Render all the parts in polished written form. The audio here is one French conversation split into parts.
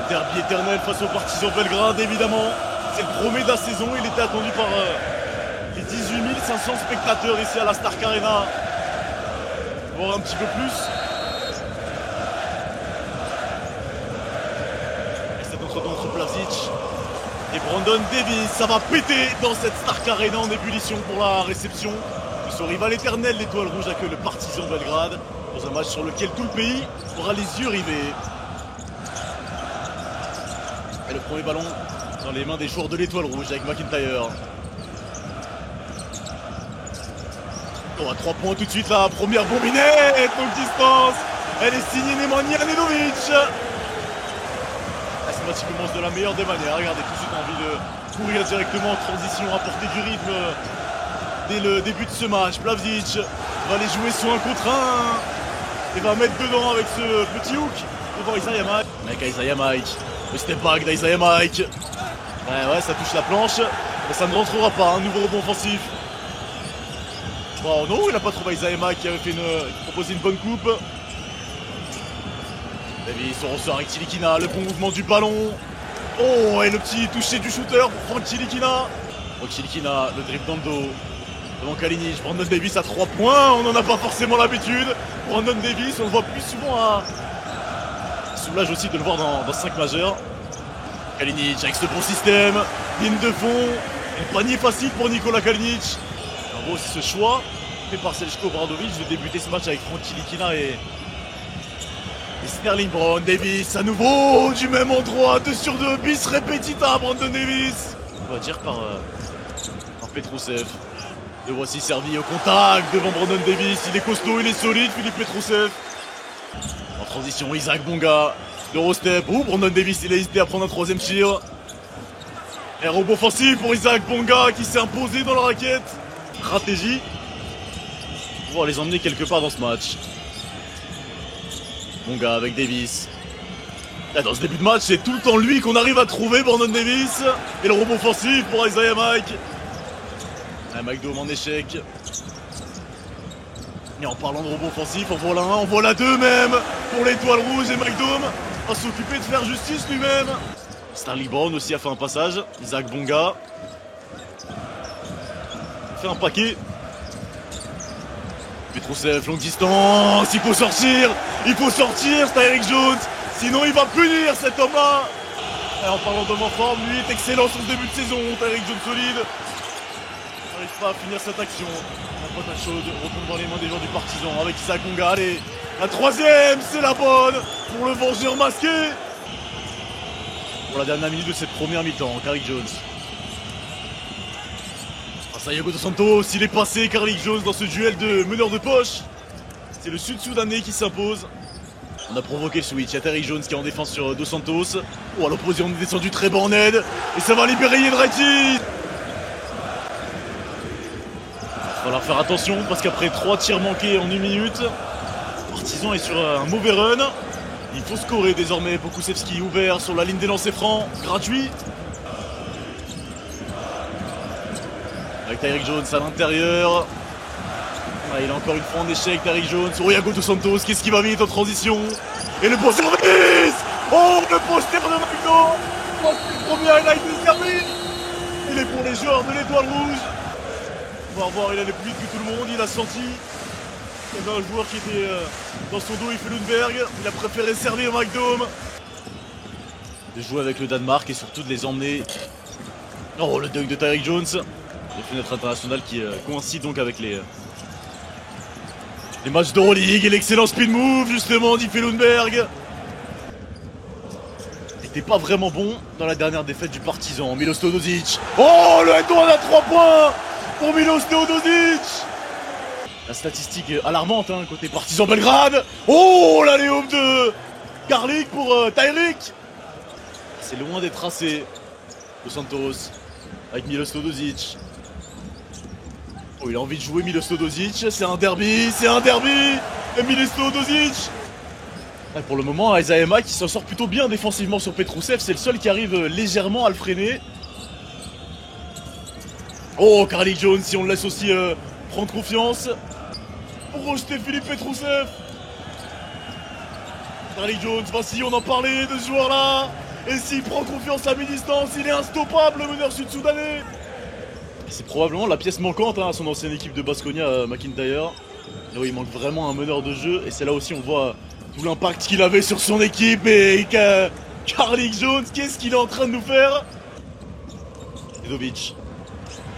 Derby éternel face aux Partizan Belgrade, évidemment. C'est le premier de la saison. Il était attendu par les 18 500 spectateurs ici à la Stark Arena. Voire un petit peu plus. Et c'est entre Plavsic et Brandon Davies. Ça va péter dans cette Stark Arena en ébullition pour la réception de son rival éternel. L'Étoile Rouge accueille le Partizan Belgrade dans un match sur lequel tout le pays aura les yeux rivés. Et le premier ballon dans les mains des joueurs de l'Étoile Rouge avec McIntyre. On a 3 points tout de suite là, première bombinette, longue distance. Elle est signée Nemanja Nedovic. Ce match commence de la meilleure des manières. Regardez, tout de suite envie de courir directement en transition, apporter du rythme dès le début de ce match. Plavsic va aller jouer sur 1 contre 1 et va mettre dedans avec ce petit hook devant Isaiah Mike. Avec Isaiah Mike, le step back d'Isaiah Mike. Ouais, ça touche la planche, mais ça ne rentrera pas. Un nouveau rebond offensif. Oh non, il n'a pas trouvé Isaiah Mike qui avait proposé une bonne coupe. Davies, on ressort avec Tilikina, le bon mouvement du ballon. Oh, et le petit toucher du shooter pour Frank Tilikina. Donc Tilikina, le dribble dans le dos. Devant Kalinic, Brandon Davies à 3 points, on n'en a pas forcément l'habitude. Brandon Davies, on le voit plus souvent à... Soulage aussi de le voir dans 5 majeurs. Kalinic avec ce bon système, ligne de fond, un panier facile pour Nikola Kalinic. En gros, c'est ce choix fait par Selchko Obradovic de débuter ce match avec Frank Tilikina et Sterling Brown. Davies à nouveau du même endroit, 2 sur 2, bis repetita Brandon Davies. On va dire par Petrousev. Le voici servi au contact devant Brandon Davies. Il est costaud, il est solide, Philippe Petrousev. En transition, Isaac Bonga. L'Eurostep. Brandon Davies, il a hésité à prendre un 3ème tir. Et un rebond offensif pour Isaac Bonga qui s'est imposé dans la raquette. Stratégie pour pouvoir les emmener quelque part dans ce match. Bonga avec Davies. Là, dans ce début de match, c'est tout le temps lui qu'on arrive à trouver, Brandon Davies. Et le rebond offensif pour Isaiah Mike. Mike Dome en échec. Et en parlant de rebond offensif, en voilà un, en voilà 2 même pour l'Étoile Rouge et Mike Dome va s'occuper de faire justice lui-même. Sterling Brown aussi a fait un passage. Isaac Bonga fait un paquet. Petrousev, longue distance, il faut sortir, c'est Tyrick Jones, sinon il va punir cet homme-là. Et en parlant d'homme en forme, lui est excellent sur ce début de saison, Tyrick Jones solide. Il n'arrive pas à finir cette action. La patate chaude retombe dans les mains des joueurs du Partizan avec Isaac Bonga. Allez, la 3ème, c'est la bonne pour le vengeur masqué. Pour la dernière minute de cette première mi-temps, Tyrick Jones. Face à Iago Dos Santos, il est passé, Tyrick Jones, dans ce duel de meneur de poche. C'est le Sud-Soudanais qui s'impose. On a provoqué le switch, il y a Tyrick Jones qui est en défense sur Dos Santos. Oh, à l'opposé, on est descendu très bas en aide. Et ça va libérer Yedraitis. Il va falloir faire attention parce qu'après 3 tirs manqués en 1 minute, Partizan est sur un mauvais run. Il faut scorer désormais. Pokusevski ouvert sur la ligne des lancers francs, gratuit. Avec Tyrick Jones à l'intérieur. Ah, il a encore une fois en échec, Tyrick Jones. Oh, Iago Dos Santos, qu'est-ce qui va vite en transition. Et le bon service. Oh, le poster de Magno. Oh, c'est le premier highlight de service. Il est pour les joueurs de l'Étoile Rouge. On va voir, il allait plus vite que tout le monde, il a senti qu'il y avait un joueur qui était dans son dos, Lundberg. Il a préféré servir Mike Dome. De jouer avec le Danemark et surtout de les emmener. Oh, le dunk de Tyrick Jones. Les fenêtres internationales qui coïncident donc avec les matchs d'Euroleague et l'excellent speed move justement Lundberg. N'était pas vraiment bon dans la dernière défaite du Partizan. Milos Teodosic. Oh, le head-one à 3 points pour Milos Teodosic. La statistique alarmante côté Partizan Belgrade. Oh, l'alley-oop de Garlic pour Tyrick. C'est loin d'être assez. Dos Santos avec Milos Teodosic. Oh, il a envie de jouer Milos Teodosic. C'est un derby. Et Milos Teodosic. Pour le moment, Isaiah Mike qui s'en sort plutôt bien défensivement sur Petrousev. C'est le seul qui arrive légèrement à le freiner. Oh, Tyrick Jones, si on le laisse aussi prendre confiance pour rejeter Philippe Petrousev. Tyrick Jones, voici, on en parlait de ce joueur-là. Et s'il prend confiance à mi-distance, il est instoppable, le meneur sud-soudanais. C'est probablement la pièce manquante à son ancienne équipe de Baskonia, McIntyre. Là où il manque vraiment un meneur de jeu. Et c'est là aussi on voit tout l'impact qu'il avait sur son équipe. Et Carlik Jones, qu'est-ce qu'il est en train de nous faire? Dedovic.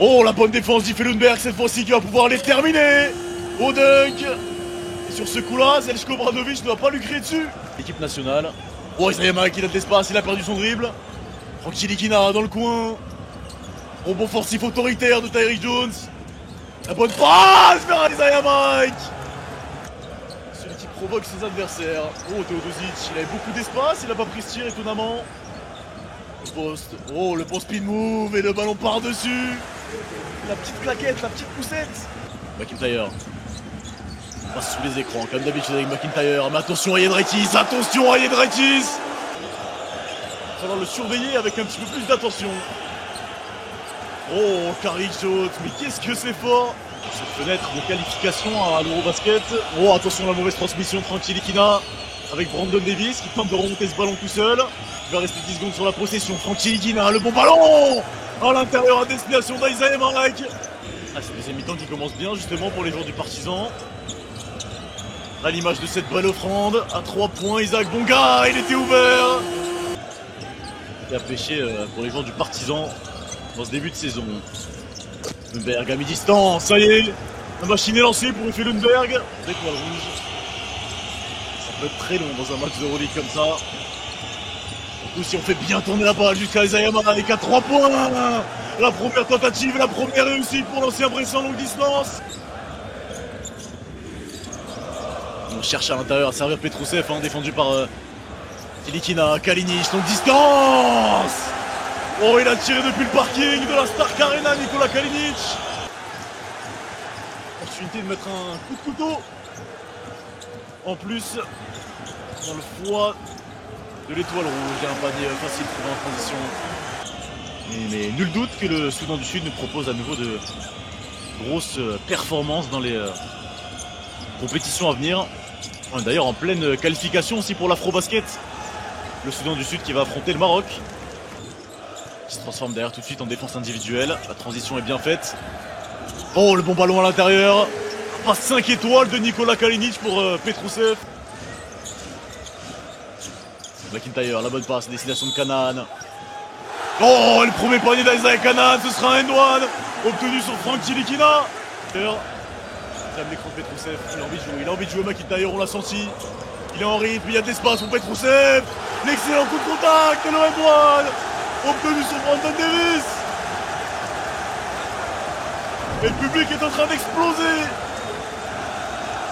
Oh, la bonne défense d'Iffelunberg cette fois-ci qui va pouvoir les terminer. Au dunk. Et sur ce coup-là, Zeljko Obradovic ne va pas lui crier dessus. Équipe nationale. Oh, Isaiah Mike, il a de l'espace, il a perdu son dribble. Franck Tilikina dans le coin. Rebond forcif autoritaire de Tyreek Jones. La bonne passe vers Isaiah Mike. Celui qui provoque ses adversaires. Oh, Teodosic, il avait beaucoup d'espace, il n'a pas pris ce tir étonnamment. Le poste. Oh, le post spin move et le ballon par-dessus. La petite claquette, la petite poussette. McIntyre. On passe sous les écrans, comme d'habitude avec McIntyre. Mais attention à Yedraitis, attention à Yedraitis. Il va falloir le surveiller avec un petit peu plus d'attention. Oh, Carlik Jones, mais qu'est-ce que c'est fort! Cette fenêtre de qualification à l'Eurobasket. Oh, attention à la mauvaise transmission de Franck Tilikina avec Brandon Davis qui tente de remonter ce ballon tout seul. Il va rester 10 secondes sur la possession. Franck Tilikina, le bon ballon à l'intérieur à destination d'Isaiah Mike. Ah, c'est le deuxième mi-temps qui commence bien justement pour les joueurs du Partizan. À l'image de cette belle offrande, à 3 points, Isaac Bonga, il était ouvert. Il a pêché pour les joueurs du Partizan dans ce début de saison. Lundberg à mi-distance, ça y est. La machine est lancée pour Lundberg. L'étoile rouge. Ça peut être très long dans un match de Euroleague comme ça. Surtout si on fait bien tourner la balle jusqu'à Isaiah avec à 3 points. La première tentative, la première réussite pour l'ancien Bressan longue distance. On cherche à l'intérieur à servir Petrousev, défendu par Tilikina, Kalinic, longue distance. Oh, il a tiré depuis le parking de la Stark Arena, Nikola Kalinic. Opportunité de mettre un coup de couteau. En plus, dans le foie de l'étoile rouge, il y a un panier facile pour en transition. Mais nul doute que le Soudan du Sud nous propose à nouveau de grosses performances dans les compétitions à venir. On est d'ailleurs en pleine qualification aussi pour l'Afro-Basket. Le Soudan du Sud qui va affronter le Maroc. Qui se transforme derrière tout de suite en défense individuelle. La transition est bien faite. Oh, le bon ballon à l'intérieur. Passe 5 étoiles de Nikola Kalinic pour Petrousev. McIntyre, la bonne passe, destination de Canaan. Oh, le premier panier d'Isaiah Canaan, ce sera un end-one obtenu sur Franck Tilikina. J'aime l'écran de Petrousev, il a envie de jouer McIntyre, on l'a senti. Il est en rythme, il y a de l'espace pour Petrousev. L'excellent coup de contact et le end-one obtenu sur Brandon Davis. Et le public est en train d'exploser.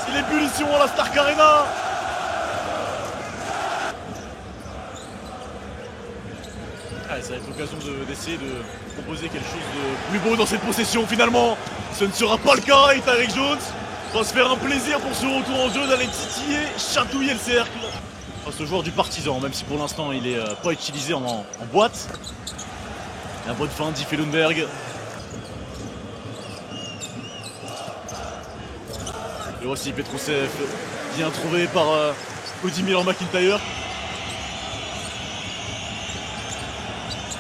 C'est l'ébullition à la Stark Arena. Allez, ça va être l'occasion d'essayer de proposer quelque chose de plus beau dans cette possession. Finalement, ce ne sera pas le cas et Tyreek Jones va se faire un plaisir pour ce retour en jeu d'aller titiller, chatouiller le cercle. Ce joueur du Partizan, même si pour l'instant il n'est pas utilisé en boîte. La bonne fin d'Iffelunberg. Et voici Petrousev, bien trouvé par Cody Miller McIntyre.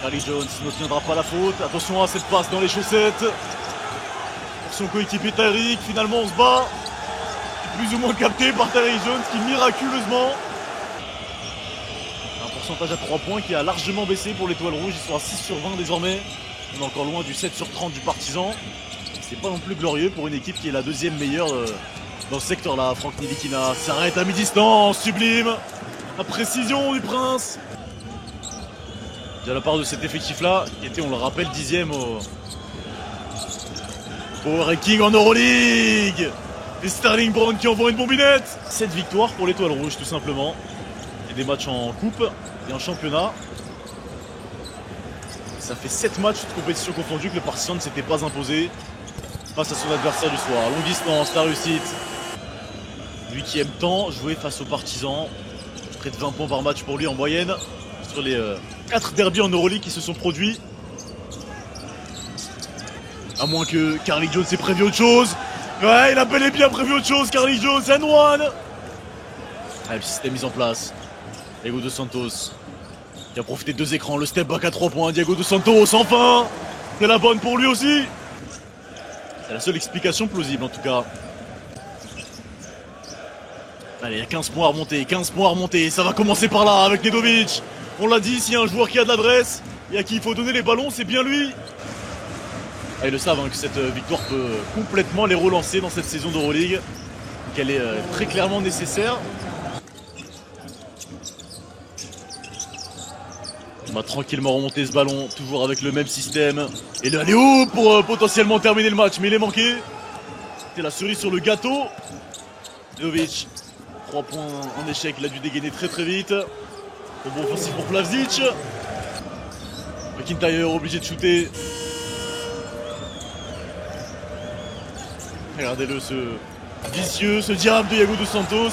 Carlik Jones ne tiendra pas la faute. Attention à cette passe dans les chaussettes. Pour son coéquipier Tyreek, finalement on se bat. Plus ou moins capté par Tyreek Jones qui miraculeusement. Un pourcentage à 3 points qui a largement baissé pour l'étoile rouge. Ils sont à 6 sur 20 désormais. On est encore loin du 7 sur 30 du Partizan. C'est pas non plus glorieux pour une équipe qui est la deuxième meilleure dans ce secteur-là. Franck Tilikina s'arrête à mi-distance, sublime. La précision du prince. De la part de cet effectif-là, qui était, on le rappelle, 10e au ranking en Euroleague. Et Sterling Brown qui envoie une bombinette. 7 victoires pour l'étoile rouge, tout simplement. Et des matchs en coupe et en championnat. Ça fait 7 matchs de compétition confondue que le Partizan ne s'était pas imposé face à son adversaire du soir. Longue distance, la réussite. Lui qui aime tant jouer face aux Partisans. Près de 20 points par match pour lui en moyenne. Sur les 4 derbies en Euroleague qui se sont produits. À moins que Carlik Jones ait prévu autre chose. Ouais, il a bel et bien prévu autre chose, Carlik Jones, and one. Allez, le système mis en place. Ego dos Santos. Il a profité de 2 écrans, le step back à 3 points, Thiago Dos Santos, enfin. C'est la bonne pour lui aussi. C'est la seule explication plausible en tout cas. Allez, il y a 15 points à remonter, 15 points à remonter. Ça va commencer par là avec Nedovic. On l'a dit, s'il y a un joueur qui a de l'adresse et à qui il faut donner les ballons, c'est bien lui. Ah, ils le savent hein, que cette victoire peut complètement les relancer dans cette saison d'Euroleague. Qu'elle est très clairement nécessaire. On va tranquillement remonter ce ballon, toujours avec le même système. Et le allez-oh pour potentiellement terminer le match, mais il est manqué. C'était la cerise sur le gâteau. Nedovic, 3 points en échec, il a dû dégainer très très vite. Bon offensif pour Plavsic. McIntyre obligé de shooter. Regardez-le, ce vicieux, ce diable de Thiago Dos Santos.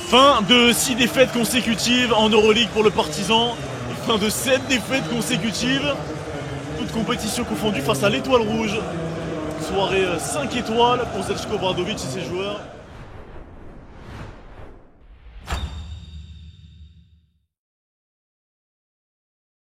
Fin de 6 défaites consécutives en Euroleague pour le Partizan. Et fin de 7 défaites consécutives. Toutes compétitions confondues face à l'Étoile Rouge. Soirée 5 étoiles pour Zeljko Obradovic et ses joueurs.